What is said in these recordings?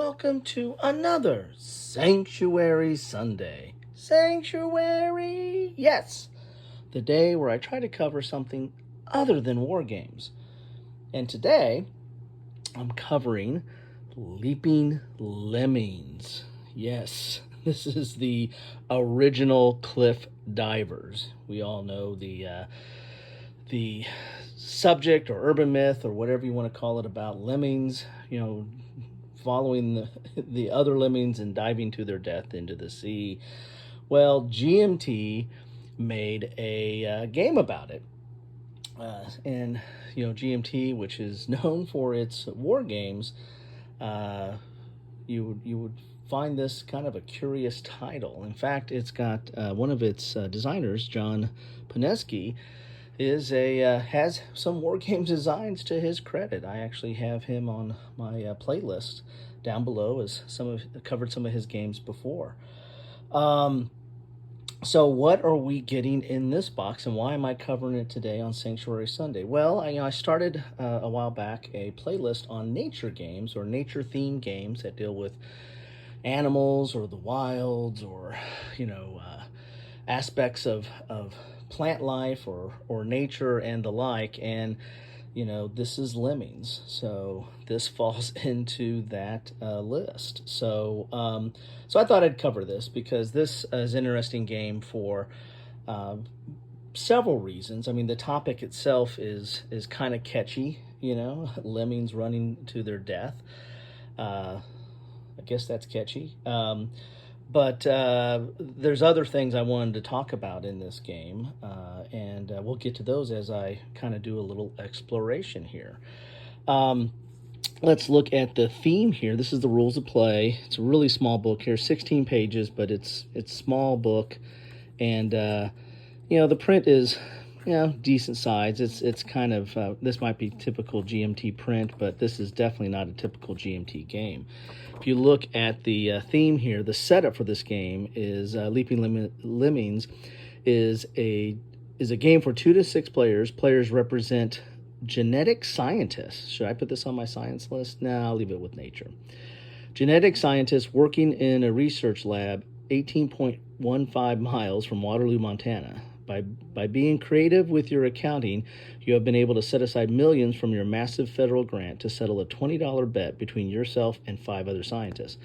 welcome to another Sanctuary Sunday. Sanctuary, yes, the day where I try to cover something other than war games. And today, I'm covering Leaping Lemmings. Yes, this is the original cliff divers. We all know the subject or urban myth or whatever you want to call it about lemmings, following the other lemmings and diving to their death into the sea. Well, GMT made a game about it. And GMT, which is known for its war games, you would find this kind of a curious title. In fact, it's got one of its designers, John Pineski, has some war game designs to his credit. I actually have him on my playlist down below, as covered some of his games before. So what are we getting in this box, and why am I covering it today on Sanctuary Sunday? Well, I started a while back a playlist on nature games or nature-themed games that deal with animals or the wilds or aspects of plant life or nature and the like. And this is Lemmings, so this falls into that list. So I thought I'd cover this because this is an interesting game for several reasons. I mean, the topic itself is kind of catchy, lemmings running to their death. I guess that's catchy. But there's other things I wanted to talk about in this game, and we'll get to those as I kind of do a little exploration here. Let's look at the theme here. This is the rules of play. It's a really small book here, 16 pages, but it's small book, and the print is decent size. It's kind of this might be typical GMT print, but this is definitely not a typical GMT game. If you look at the theme here, the setup for this game is Leaping Lemmings is a game for 2 to 6 players. Players represent genetic scientists. Should I put this on my science list? No, I'll leave it with nature. Genetic scientists working in a research lab 18.15 miles from Waterloo, Montana. By being creative with your accounting, you have been able to set aside millions from your massive federal grant to settle a $20 bet between yourself and 5 other scientists.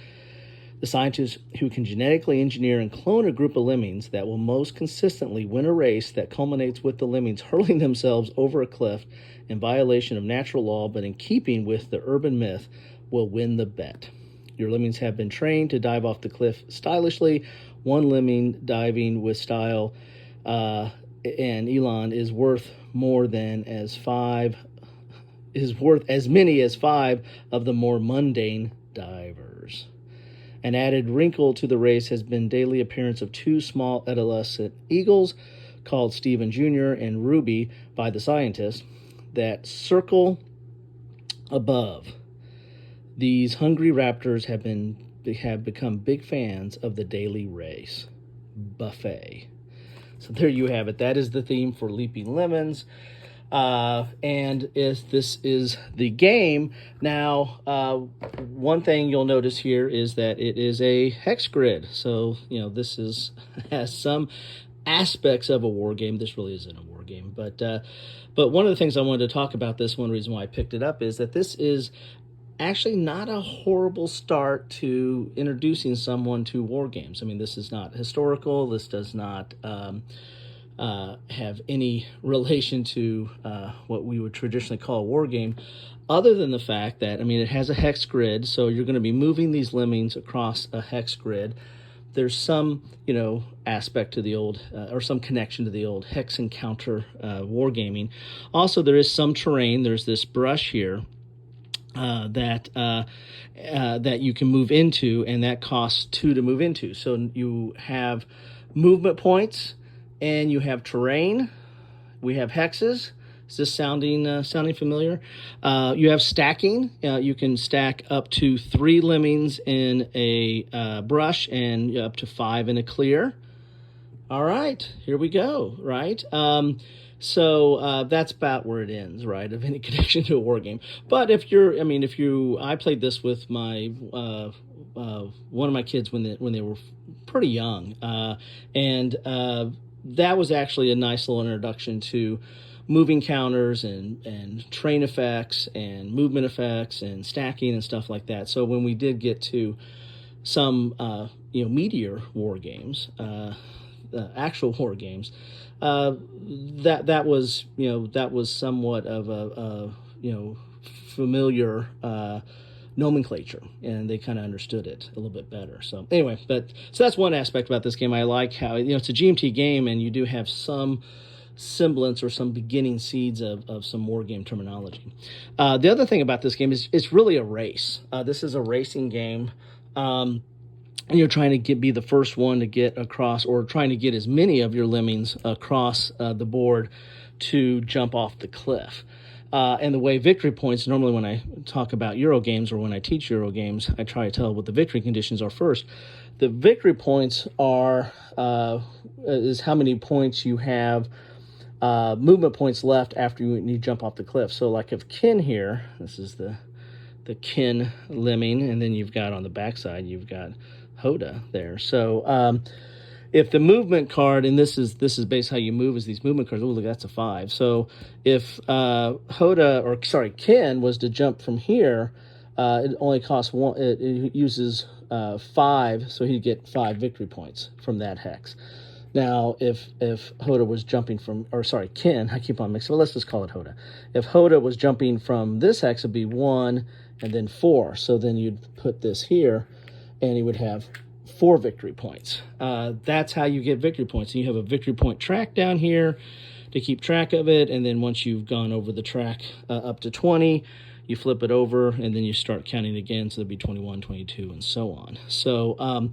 The scientists who can genetically engineer and clone a group of lemmings that will most consistently win a race that culminates with the lemmings hurling themselves over a cliff in violation of natural law, but in keeping with the urban myth, will win the bet. Your lemmings have been trained to dive off the cliff stylishly. One lemming diving with style and Elon is worth as many as 5 of the more mundane divers. An added wrinkle to the race has been daily appearance of 2 small adolescent eagles called Stephen Jr. and Ruby by the scientists that circle above. These hungry raptors have become big fans of the daily race buffet. So there you have it. That is the theme for Leaping Lemmings. And this is the game. Now, one thing you'll notice here is that it is a hex grid. So, this has some aspects of a war game. This really isn't a war game. But one of the things I wanted to talk about, this one reason why I picked it up, is that this is actually not a horrible start to introducing someone to war games. I mean, this is not historical. This does not have any relation to what we would traditionally call a war game, other than the fact that, it has a hex grid, so you're going to be moving these lemmings across a hex grid. There's some, aspect to the old, or some connection to the old hex encounter wargaming. Also, there is some terrain. There's this brush here that you can move into, and that costs 2 to move into. So you have movement points, and you have terrain. We have hexes. Is this sounding familiar? You have stacking. You can stack up to 3 lemmings in a brush and up to 5 in a clear. All right, here we go, right? So that's about where it ends, right, of any connection to a war game. But I played this with my one of my kids when they were pretty young, and that was actually a nice little introduction to moving counters and train effects and movement effects and stacking and stuff like that. So when we did get to some meteor war games, actual war games, that was somewhat of a familiar nomenclature, and they kind of understood it a little bit better. So anyway, so that's one aspect about this game. I like how it's a GMT game, and you do have some semblance or some beginning seeds of some war game terminology. The other thing about this game is it's really a race. This is a racing game. And you're trying to be the first one to get across, or trying to get as many of your lemmings across the board to jump off the cliff. And the way victory points, normally when I talk about Euro games or when I teach Euro games, I try to tell what the victory conditions are first. The victory points is how many points you have, movement points left after you jump off the cliff. So like if Kin here, this is the Kin lemming, and then you've got on the backside, you've got Hoda there. So if the movement card, and this is based how you move, is these movement cards. Oh, look, that's a 5. So if Kin was to jump from here, it only costs 1. It uses 5, so he'd get 5 victory points from that hex. Now, if Hoda was jumping from, Kin, I keep on mixing, but let's just call it Hoda. If Hoda was jumping from this hex, it'd be 1 and then 4. So then you'd put this here, and he would have 4 victory points. That's how you get victory points. And you have a victory point track down here to keep track of it, and then once you've gone over the track up to 20, you flip it over, and then you start counting again, so there'll be 21, 22, and so on. So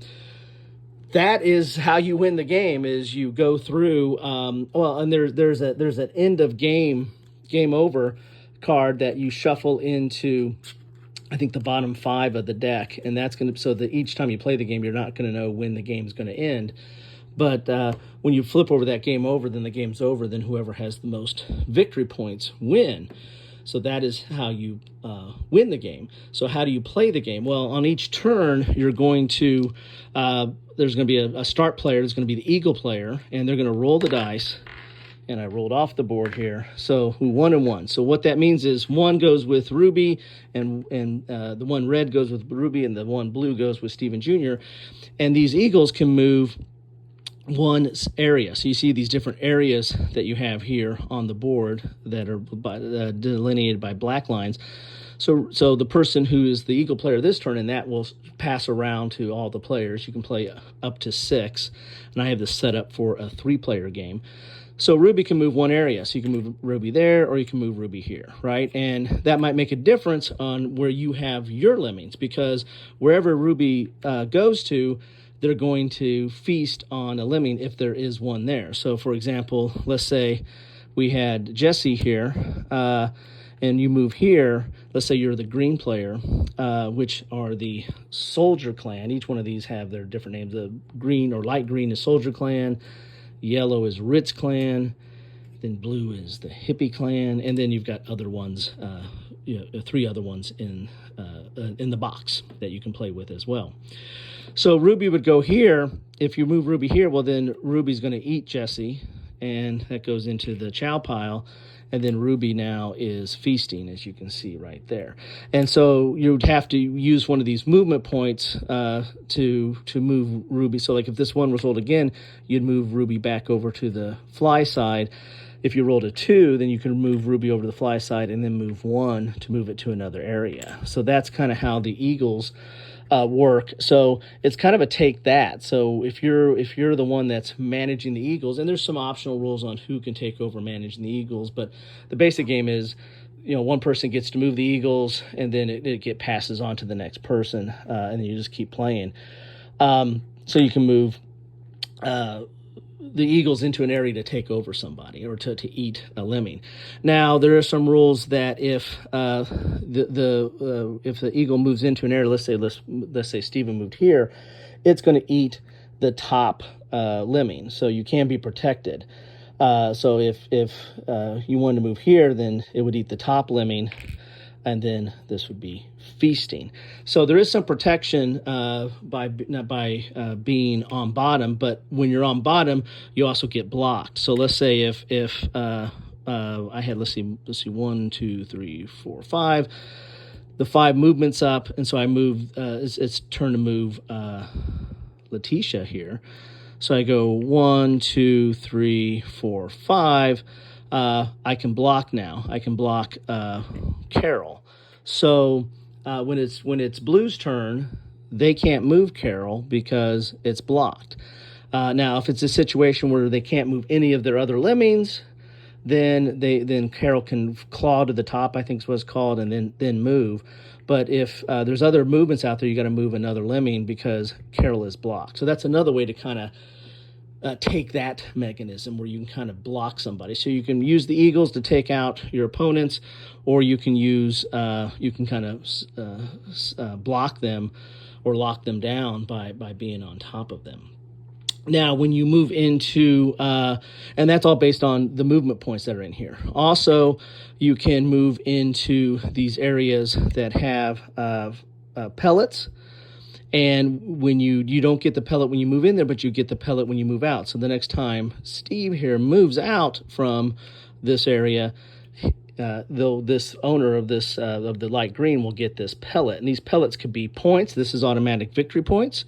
that is how you win the game, is you go through, and there's an end of game over card that you shuffle into, I think, the bottom 5 of the deck, and that's going to, so that each time you play the game, you're not going to know when the game's going to end. But when you flip over that game over, then the game's over, then whoever has the most victory points win. So that is how you win the game. So how do you play the game? Well, on each turn, you're going to, there's going to be a start player, there's going to be the eagle player, and they're going to roll the dice. And I rolled off the board here. So 1 and 1. So what that means is 1 goes with Ruby, and the 1 red goes with Ruby, and the 1 blue goes with Steven Jr. And these eagles can move 1 area. So you see these different areas that you have here on the board that are delineated by black lines. So the person who is the eagle player this turn, and that will pass around to all the players. You can play up to 6, and I have this set up for a 3-player game. So Ruby can move 1 area. So you can move Ruby there, or you can move Ruby here, right? And that might make a difference on where you have your lemmings, because wherever Ruby goes to, they're going to feast on a lemming if there is one there. So, for example, let's say we had Jesse here, and you move here. Let's say you're the green player, which are the Soldier Clan. Each one of these have their different names. The green or light green is Soldier Clan. Yellow is Ritz Clan, then blue is the Hippie Clan, and then you've got other ones, 3 other ones in the box that you can play with as well. So Ruby would go here. If you move Ruby here, well, then Ruby's going to eat Jesse, and that goes into the chow pile. And then Ruby now is feasting, as you can see right there. And so you'd have to use one of these movement points to move Ruby. So like if this 1 was rolled again, you'd move Ruby back over to the fly side. If you rolled a 2, then you can move Ruby over to the fly side and then move 1 to move it to another area. So that's kind of how the eagles work. So it's kind of a take that. So if you're the one that's managing the eagles, and there's some optional rules on who can take over managing the eagles, but the basic game is, one person gets to move the eagles, and then it passes on to the next person, and you just keep playing. So you can move the eagles into an area to take over somebody or to eat a lemming. Now there are some rules that if the eagle moves into an area, let's say Stephen moved here, it's going to eat the top lemming, so you can be protected. So if you wanted to move here, then it would eat the top lemming, and then this would be feasting. So there is some protection by being on bottom, but when you're on bottom, you also get blocked. So let's say if I had, let's see 1, 2, 3, 4, 5. The 5 movements up, and so I move. It's turn to move Letitia here. So I go 1, 2, 3, 4, 5. I can block now. I can block Carol. So when it's Blue's turn, they can't move Carol because it's blocked. Now, if it's a situation where they can't move any of their other lemmings, then Carol can claw to the top, I think is what it's called, and then move. But if there's other movements out there, you got to move another lemming because Carol is blocked. So that's another way to kind of take that mechanism where you can kind of block somebody. So you can use the eagles to take out your opponents, or you can use you can kind of block them or lock them down by being on top of them. Now, when you move into, and that's all based on the movement points that are in here. Also, you can move into these areas that have pellets. And when you don't get the pellet when you move in there, but you get the pellet when you move out. So the next time Steve here moves out from this area, this owner of this of the light green will get this pellet. And these pellets could be points. This is automatic victory points.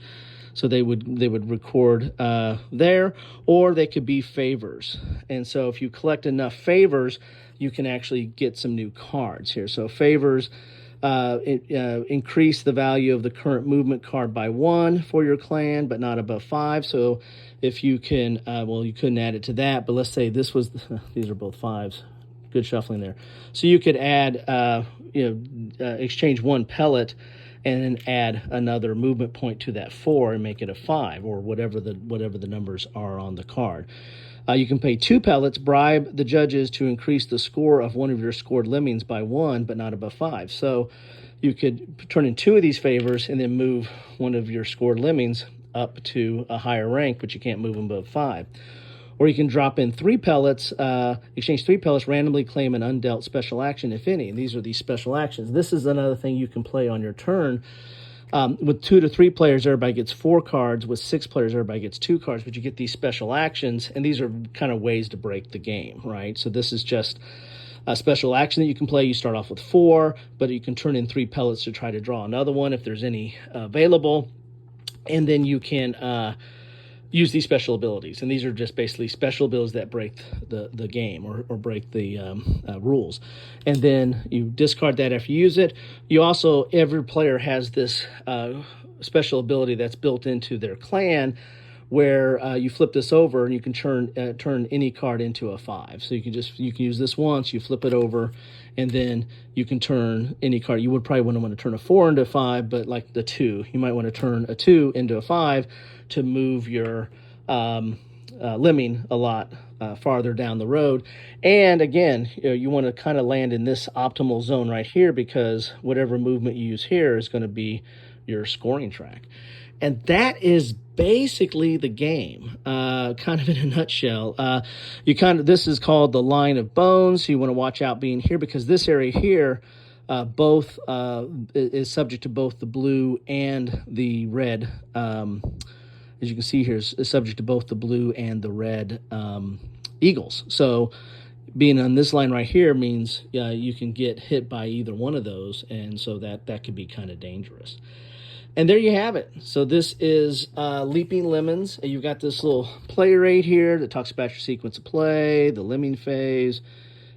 So they would record there, or they could be favors. And so if you collect enough favors, you can actually get some new cards here. So favors increase the value of the current movement card by 1 for your clan, but not above 5. So if you can, well, you couldn't add it to that, but let's say this was, these are both 5s. Good shuffling there. So you could add, exchange 1 pellet and then add another movement point to that 4 and make it a 5, or whatever the numbers are on the card. You can pay 2 pellets, bribe the judges to increase the score of one of your scored lemmings by 1, but not above 5. So you could turn in 2 of these favors and then move one of your scored lemmings up to a higher rank, but you can't move them above 5. Or you can drop in 3 pellets, exchange 3 pellets, randomly claim an undealt special action, if any. And these are these special actions. This is another thing you can play on your turn. With 2 to 3 players, everybody gets 4 cards. With 6 players, everybody gets 2 cards. But you get these special actions, and these are kind of ways to break the game, right? So this is just a special action that you can play. You start off with 4, but you can turn in 3 pellets to try to draw another one if there's any available. And then you can use these special abilities, and these are just basically special abilities that break the game or break the rules. And then you discard that after you use it. You also, every player has this special ability that's built into their clan, where you flip this over and you can turn any card into a 5. So you can use this once, you flip it over, and then you can turn any card. You would probably wouldn't want to turn a 4 into a 5, but like the 2, you might want to turn a 2 into a 5 to move your lemming a lot farther down the road. And again, you want to kind of land in this optimal zone right here, because whatever movement you use here is going to be your scoring track. And that is basically the game, kind of in a nutshell. This is called the line of bones. So you want to watch out being here, because this area here both is subject to both the blue and the red. As you can see here, is subject to both the blue and the red eagles. So being on this line right here means you can get hit by either one of those, and so that could be kind of dangerous. And there you have it. So this is Leaping Lemons. You've got this little play rate here that talks about your sequence of play, the lemming phase,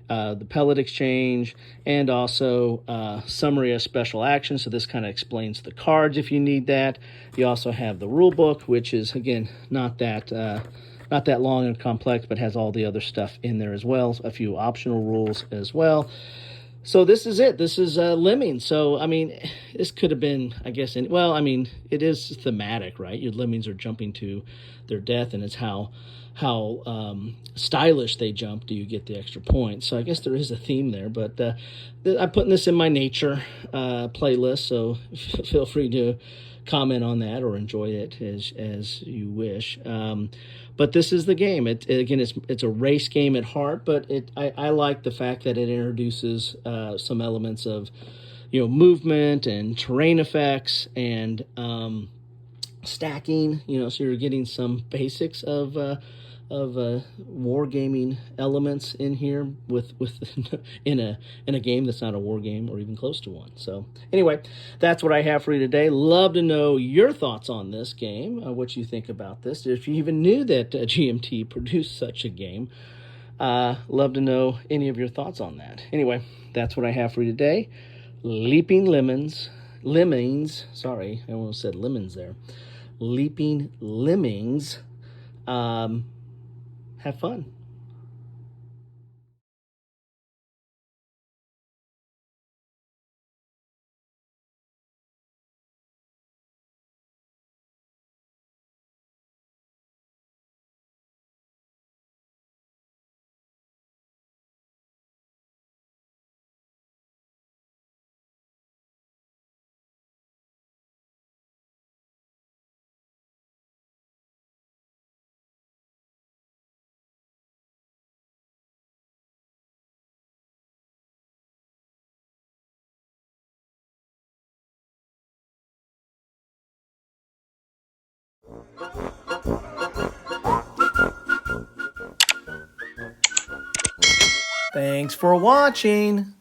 the pellet exchange, and also summary of special actions. So this kind of explains the cards if you need that. You also have the rule book, which is, again, not that long and complex, but has all the other stuff in there as well, a few optional rules as well. So this is it. This is Lemmings. So, I mean, this could have been, I guess, it is thematic, right? Your lemmings are jumping to their death, and it's how stylish they jump. Do you get the extra points? So I guess there is a theme there, but I'm putting this in my nature playlist, so feel free to comment on that or enjoy it as you wish. But this is the game. Again, it's a race game at heart, but I like the fact that it introduces some elements of movement and terrain effects and stacking. So you're getting some basics of wargaming elements in here with in a game that's not a war game or even close to one. So anyway, that's what I have for you today. Love to know your thoughts on this game, what you think about this. If you even knew that GMT produced such a game, love to know any of your thoughts on that. Anyway, that's what I have for you today. Leaping Lemmings. Sorry, I almost said lemons there. Leaping Lemmings. Have fun. Thanks for watching.